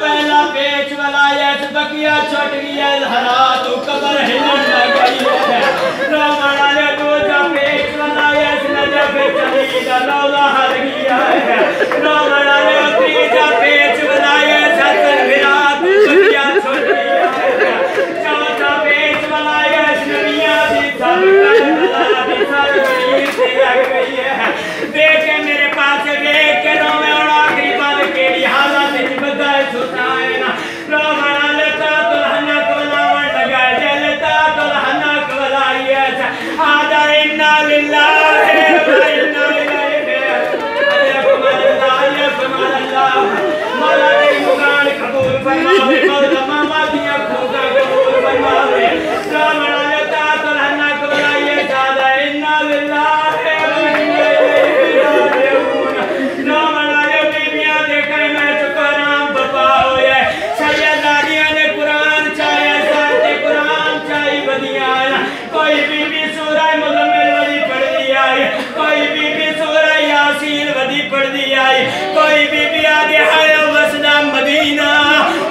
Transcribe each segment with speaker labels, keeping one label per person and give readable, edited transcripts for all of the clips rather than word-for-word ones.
Speaker 1: पहला पेच वाला बकिया छट गया हरा तू कबर हिलन गई है रावण दूजा पेच वाला नजर चली रौला हर गया है रावण तीजा पेच वाला सतर विराट बकिया छट गया है चौथा पेच वाला नबिया दी सब दी सब से लग गई है देख मेरे पास देख के रोवे और आखिरी बात केड़ी हालत में बदाए सुनाए ना रावण लेता तो हनक वलावन लगा जलता तो हनक वलाई आदा इन्ना लिल्लाहि व इन्ना इलैहि राजिऊन मौला तेरी मुराद कबूल फरमावे मौला मामा दिया खुदा कबूल फरमावे रावण लेता तो हनक वलाई आदा इन्ना लिल्लाहि व इन्ना इलैहि राजिऊन रावण आयो बीबियां देखे मैं चुका राम बाबा होए सैयदादियां ने कुरान चाहे साथे कुरान चाहे बदिया कोई बीबी सूरह मुज़म्मिल वदी पढ़ दी आई कोई बीबी सूरह यासीन वदी पढ़ दी आई कोई बीबी आगे है वसदा मदीना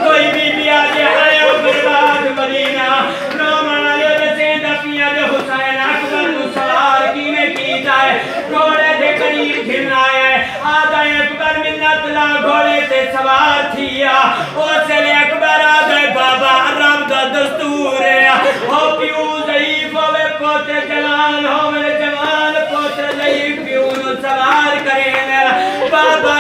Speaker 1: कोई बीबी आगे है बर्बाद मदीना रावण आयो दसे दपिया जो हुसैन अकबर को सवार कीने की जाए घोड़े के करीब घिरना है आदा अकबर मिन्नत ला घोड़े से सवार थिया ओसले अकबर आदा बाबा रब दा दस्तूर है हो पियो ज़ईफ होवे पोते जलाल होवे जवान पोते ज़ईफ पियो नु सवार करे बाबा